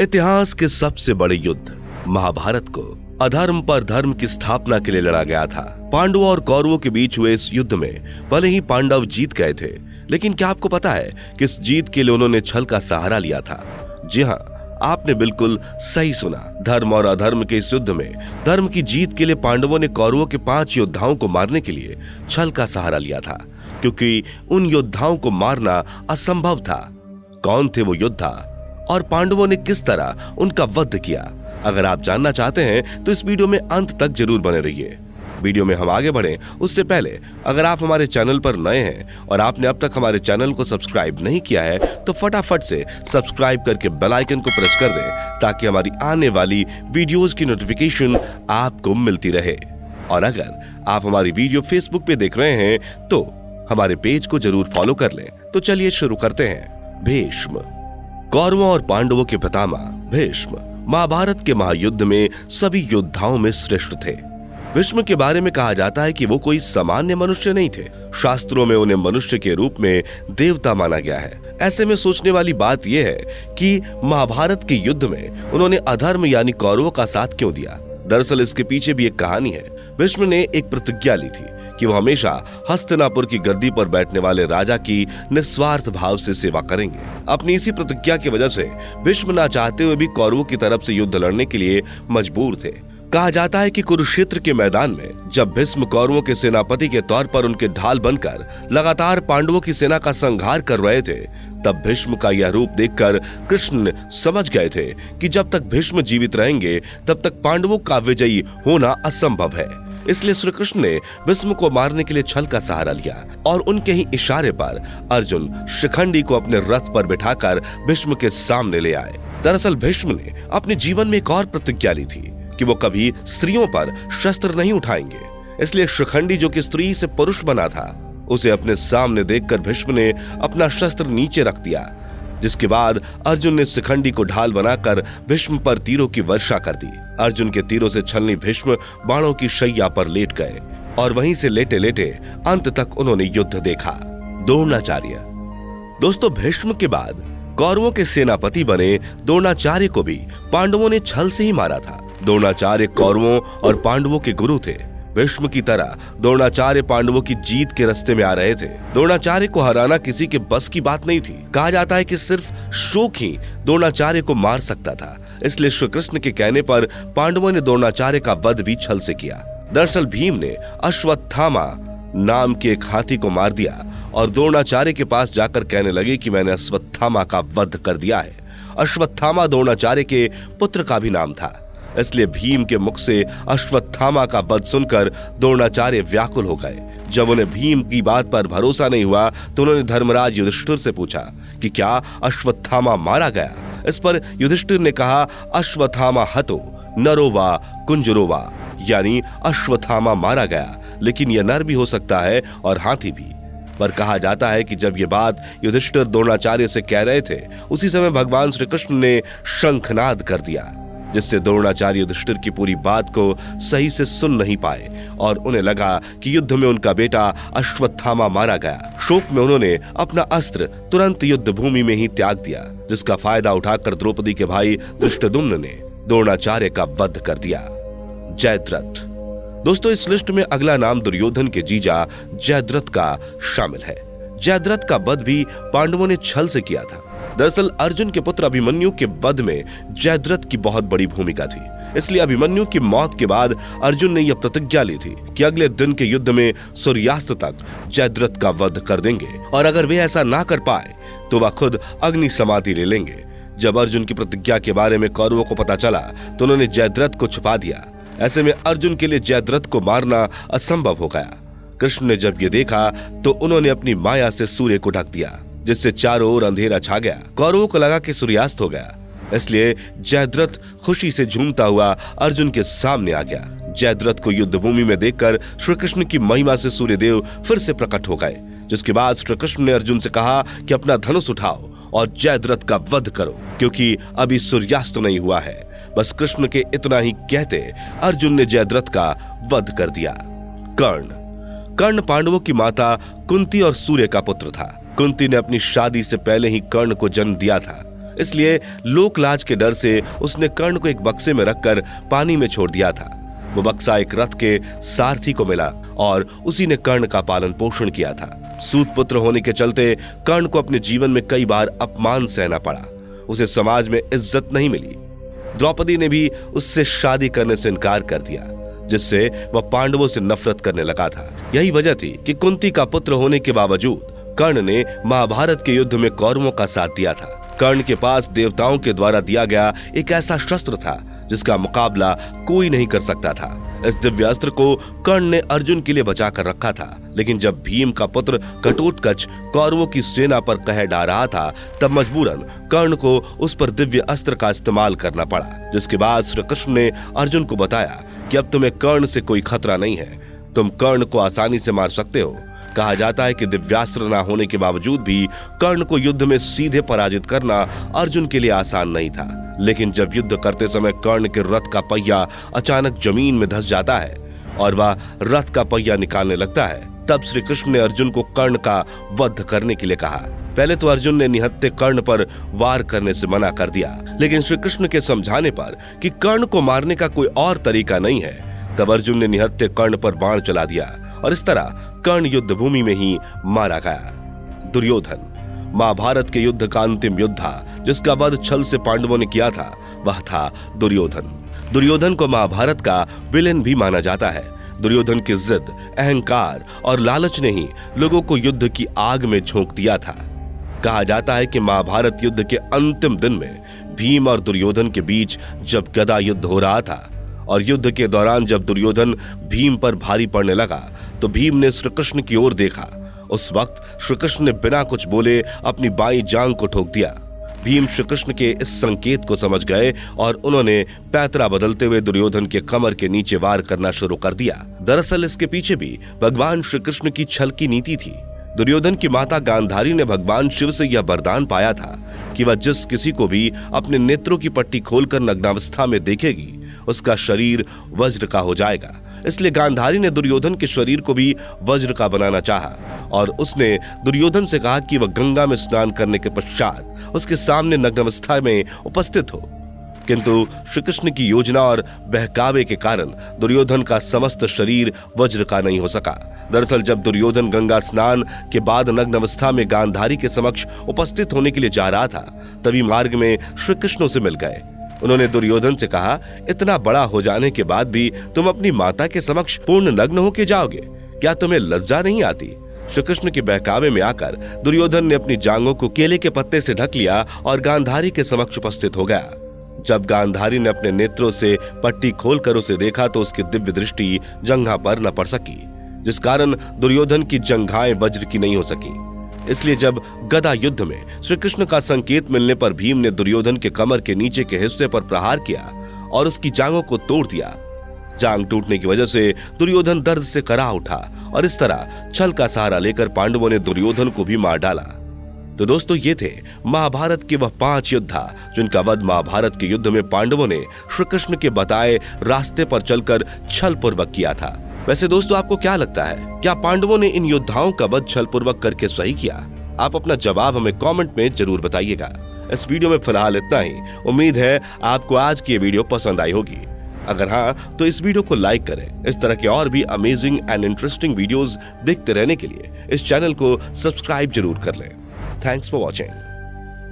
इतिहास के सबसे बड़े युद्ध महाभारत को अधर्म पर धर्म की स्थापना के लिए लड़ा गया था। पांडवों और कौरवों के बीच हुए इस युद्ध में भले ही पांडव जीत गए थे, लेकिन क्या आपको पता है कि इस जीत के लिए उन्होंने छल का सहारा लिया था? जी हाँ, आपने बिल्कुल सही सुना। धर्म और अधर्म के इस युद्ध में धर्म की जीत के लिए पांडवों ने कौरवों के 5 योद्धाओं को मारने के लिए छल का सहारा लिया था, क्योंकि उन योद्धाओं को मारना असंभव था। कौन थे वो योद्धा और पांडवों ने किस तरह उनका वध किया? अगर आप जानना चाहते हैं तो इस वीडियो में अंत तक जरूर बने रहिए। वीडियो में हम आगे बढ़ें उससे पहले अगर आप हमारे चैनल पर नए हैं और आपने अब तक हमारे चैनल को सब्सक्राइब नहीं किया है तो फटाफट से सब्सक्राइब करके बेल आइकन को प्रेस कर दें, ताकि हमारी आने वाली वीडियोस की नोटिफिकेशन आपको मिलती रहे। और अगर आप हमारी वीडियो फेसबुक पे देख रहे हैं तो हमारे पेज को जरूर फॉलो कर लें। तो चलिए शुरू करते हैं। भीष्म। कौरवों और पांडवों के पितामह भीष्म महाभारत के महायुद्ध में सभी योद्धाओं में श्रेष्ठ थे। भीष्म के बारे में कहा जाता है कि वो कोई सामान्य मनुष्य नहीं थे। शास्त्रों में उन्हें मनुष्य के रूप में देवता माना गया है। ऐसे में सोचने वाली बात यह है कि महाभारत के युद्ध में उन्होंने अधर्म यानी कौरवों का साथ क्यों दिया? दरअसल इसके पीछे भी एक कहानी है। भीष्म ने एक प्रतिज्ञा ली थी कि वो हमेशा हस्तिनापुर की गद्दी पर बैठने वाले राजा की निस्वार्थ भाव से सेवा करेंगे। अपनी इसी प्रतिज्ञा की वजह से भीष्म ना चाहते हुए भी कौरवों की तरफ से युद्ध लड़ने के लिए मजबूर थे। कहा जाता है कि कुरुक्षेत्र के मैदान में जब भीष्म कौरवों के सेनापति के तौर पर उनके ढाल बनकर लगातार पांडवों की सेना का संहार कर रहे थे, तब भीष्म का यह रूप देखकर कृष्ण समझ गए थे कि जब तक भीष्म जीवित रहेंगे तब तक पांडवों का विजयी होना असंभव है। इसलिए श्री कृष्ण ने भीष्म को मारने के लिए छल का सहारा लिया और उनके ही इशारे पर अर्जुन शिखंडी को अपने रथ पर बिठाकर भीष्म के सामने ले आए। दरअसल भीष्म ने अपने जीवन में एक और प्रतिज्ञा ली थी कि वो कभी स्त्रियों पर शस्त्र नहीं उठाएंगे। इसलिए शिखंडी, जो कि स्त्री से पुरुष बना था, उसे अपने सामने देखकर भीष्म ने अपना शस्त्र नीचे रख दिया, जिसके बाद अर्जुन ने शिखंडी को ढाल बनाकर भीष्म पर तीरों की वर्षा कर दी। अर्जुन के तीरों से छलनी भीष्म बाणों की शैया पर लेट गए और वहीं से लेटे लेटे अंत तक उन्होंने युद्ध देखा। द्रोणाचार्य। दोस्तों, भीष्म के बाद कौरवों के सेनापति बने द्रोणाचार्य को भी पांडवों ने छल से ही मारा था। द्रोणाचार्य कौरवों और पांडवों के गुरु थे। भीष्म की तरह द्रोणाचार्य पांडवों की जीत के रास्ते में आ रहे थे। द्रोणाचार्य को हराना किसी के बस की बात नहीं थी। कहा जाता है कि सिर्फ शोक ही द्रोणाचार्य को मार सकता था। इसलिए श्री कृष्ण के कहने पर पांडवों ने द्रोणाचार्य का वध भी छल से किया। दरअसल भीम ने अश्वत्थामा नाम के एक हाथी को मार दिया और द्रोणाचार्य के पास जाकर कहने लगे कि मैंने अश्वत्थामा का वध कर दिया है। अश्वत्थामा द्रोणाचार्य के पुत्र का भी नाम था। इसलिए भीम के मुख से अश्वत्थामा का वध सुनकर द्रोणाचार्य व्याकुल हो गए। जब उन्हें भीम की बात पर भरोसा नहीं हुआ तो उन्होंने धर्मराज युधिष्ठिर से पूछा कि क्या अश्वत्थामा मारा गया? इस पर युधिष्ठिर ने कहा, अश्वत्थामा हतो नरो वा कुंजरो वा, यानी अश्वत्थामा मारा गया, लेकिन यह नर भी हो सकता है और हाथी भी। पर कहा जाता है कि जब ये बात युधिष्ठिर द्रोणाचार्य से कह रहे थे, उसी समय भगवान श्री कृष्ण ने शंखनाद कर दिया, जिससे द्रोणाचार्य युधिष्ठिर की पूरी बात को सही से सुन नहीं पाए और उन्हें लगा कि युद्ध में उनका बेटा अश्वत्थामा मारा गया। शोक में उन्होंने अपना अस्त्र तुरंत युद्ध भूमि में ही त्याग दिया, जिसका फायदा उठाकर द्रौपदी के भाई धृष्टद्युम्न ने द्रोणाचार्य का वध कर दिया। जयद्रथ। दोस्तों, इस लिस्ट में अगला नाम दुर्योधन के जीजा जयद्रथ का शामिल है। जयद्रथ का वध भी पांडवों ने छल से किया था। दरअसल अर्जुन के पुत्र अभिमन्यु के वध में जयद्रथ की बहुत बड़ी भूमिका थी। इसलिए अभिमन्यु की मौत के बाद अर्जुन ने यह प्रतिज्ञा ली थी कि अगले दिन के युद्ध में सूर्यास्त तक जयद्रथ का वध कर देंगे, और अगर वे ऐसा ना कर पाए तो वह खुद अग्नि समाधि ले लेंगे। जब अर्जुन की प्रतिज्ञा के बारे में कौरवों को पता चला तो उन्होंने जयद्रथ को छुपा दिया। ऐसे में अर्जुन के लिए जयद्रथ को मारना असंभव हो गया। कृष्ण ने जब ये देखा तो उन्होंने अपनी माया से सूर्य को ढक दिया, जिससे चारों ओर अंधेरा छा गया। कौरवों को लगा कि सूर्यास्त हो गया, इसलिए जयद्रथ खुशी से झूमता हुआ अर्जुन के सामने आ गया। जयद्रथ को युद्ध भूमि में देखकर श्री कृष्ण की महिमा से सूर्यदेव फिर से प्रकट हो गए, जिसके बाद श्री कृष्ण ने अर्जुन से कहा कि अपना धनुष उठाओ और जयद्रथ का वध करो, क्योंकि अभी सूर्यास्त नहीं हुआ है। बस कृष्ण के इतना ही कहते अर्जुन ने जयद्रथ का वध कर दिया। कर्ण पांडवों की माता कुंती और सूर्य का पुत्र था। कुंती ने अपनी शादी से पहले ही कर्ण को जन्म दिया था। इसलिए लोक लाज के डर से उसने कर्ण को एक बक्से में रखकर पानी में छोड़ दिया था। वो बक्सा एक रथ के सारथी को मिला और उसी ने कर्ण का पालन पोषण किया था। सूत पुत्र होने के चलते कर्ण को अपने जीवन में कई बार अपमान सहना पड़ा। उसे समाज में इज्जत नहीं मिली। द्रौपदी ने भी उससे शादी करने से इनकार कर दिया, जिससे वह पांडवों से नफरत करने लगा था। यही वजह थी कि कुंती का पुत्र होने के बावजूद कर्ण ने महाभारत के युद्ध में कौरवों का साथ दिया था। कर्ण के पास देवताओं के द्वारा दिया गया एक ऐसा शस्त्र था जिसका मुकाबला कोई नहीं कर सकता था। इस दिव्य अस्त्र को कर्ण ने अर्जुन के लिए बचा कर रखा था, लेकिन जब भीम का पुत्र घटोत्कच कौरवों की सेना पर कहर ढा रहा था, तब मजबूरन कर्ण को उस पर दिव्य अस्त्र का इस्तेमाल करना पड़ा। जिसके बाद श्री कृष्ण ने अर्जुन को बताया कि अब तुम्हें कर्ण से कोई खतरा नहीं है, तुम कर्ण को आसानी से मार सकते हो। कहा जाता है कि दिव्यास्त्र न होने के बावजूद भी कर्ण को युद्ध में सीधे पराजित करना अर्जुन के लिए आसान नहीं था। लेकिन जब युद्ध करते समय कर्ण के रथ का पहिया अचानक जमीन में धंस जाता है और वह रथ का पहिया निकालने लगता है, तब श्री कृष्ण ने अर्जुन को कर्ण का वध करने के लिए कहा। पहले तो अर्जुन ने निहत्थे कर्ण पर वार करने से मना कर दिया, लेकिन श्री कृष्ण के समझाने पर कि कर्ण को मारने का कोई और तरीका नहीं है, तब अर्जुन ने निहत्थे कर्ण पर बाण चला दिया और इस तरह कर्ण युद्ध भूमि में ही मारा गया। दुर्योधन महाभारत के युद्ध का अंतिम योद्धा जिसका वध छल से पांडवों ने किया था, वह था दुर्योधन। दुर्योधन को महाभारत का विलेन भी माना जाता है। दुर्योधन की जिद, अहंकार और लालच ने ही लोगों को युद्ध की आग में झोंक दिया था। कहा जाता है कि महाभारत युद्ध के अंतिम दिन में भीम और दुर्योधन के बीच जब गदा युद्ध हो रहा था और युद्ध के दौरान जब दुर्योधन भीम पर भारी पड़ने लगा, तो भीम ने श्री कृष्ण की ओर देखा। उस वक्त श्री कृष्ण ने बिना कुछ बोले अपनी बाईं जांग को ठोक दिया। भीम श्री कृष्ण के इस संकेत को समझ गए और उन्होंने पैतरा बदलते हुए दुर्योधन के कमर के नीचे वार करना शुरू कर दिया। दरअसल इसके पीछे भी भगवान श्री कृष्ण की छल की नीति थी। दुर्योधन की माता गांधारी ने भगवान शिव से यह वरदान पाया था कि वह जिस किसी को भी अपने नेत्रों की पट्टी खोलकर नग्नावस्था में देखेगी, उसका शरीर वज्र का हो जाएगा। इसलिए गांधारी ने दुर्योधन के शरीर को भी वज्र का बनाना चाहा और उसने दुर्योधन से कहा कि वह गंगा में स्नान करने के पश्चात उसके सामने नग्नावस्था में उपस्थित हो। किंतु श्री कृष्ण की योजना और बहकावे के कारण दुर्योधन का समस्त शरीर वज्र का नहीं हो सका। दरअसल जब दुर्योधन गंगा स्नान के बाद नग्न अवस्था में गांधारी के समक्ष उपस्थित होने के लिए जा रहा था, तभी मार्ग में श्री कृष्ण से मिल गए। उन्होंने दुर्योधन से कहा, इतना बड़ा हो जाने के बाद भी तुम अपनी माता के समक्ष पूर्ण नग्न होके जाओगे, क्या तुम्हें लज्जा नहीं आती? श्री कृष्ण के बहकावे में आकर दुर्योधन ने अपनी जांघों को केले के पत्ते से ढक लिया और गांधारी के समक्ष उपस्थित हो गया। जब गांधारी ने अपने नेत्रों से पट्टी खोलकर उसे देखा तो उसकी दिव्य दृष्टि जंघा पर न पड़ सकी, जिस कारण दुर्योधन की जंघाएं वज्र की नहीं हो सकी। इसलिए जब गदा युद्ध में श्री कृष्ण का संकेत मिलने पर भीम ने दुर्योधन के कमर के नीचे के हिस्से पर प्रहार किया और उसकी जांघों को तोड़ दिया। जांग टूटने की वजह से दुर्योधन दर्द से करा उठा और इस तरह छल का सहारा लेकर पांडवों ने दुर्योधन को भी मार डाला। तो दोस्तों, ये थे महाभारत के वह 5 योद्धा जिनका वध महाभारत के युद्ध में पांडवों ने श्री कृष्ण के बताए रास्ते पर चलकर छल पूर्वक किया था। वैसे दोस्तों, आपको क्या लगता है, क्या पांडवों ने इन योद्धाओं का वध छल पूर्वक करके सही किया? आप अपना जवाब हमें कमेंट में जरूर बताइएगा। इस वीडियो में फिलहाल इतना ही। उम्मीद है आपको आज की ये वीडियो पसंद आई होगी। अगर हाँ, तो इस वीडियो को लाइक करें। इस तरह के और भी अमेजिंग एंड इंटरेस्टिंग वीडियोस देखते रहने के लिए इस चैनल को सब्सक्राइब जरूर कर लें। Thanks for watching.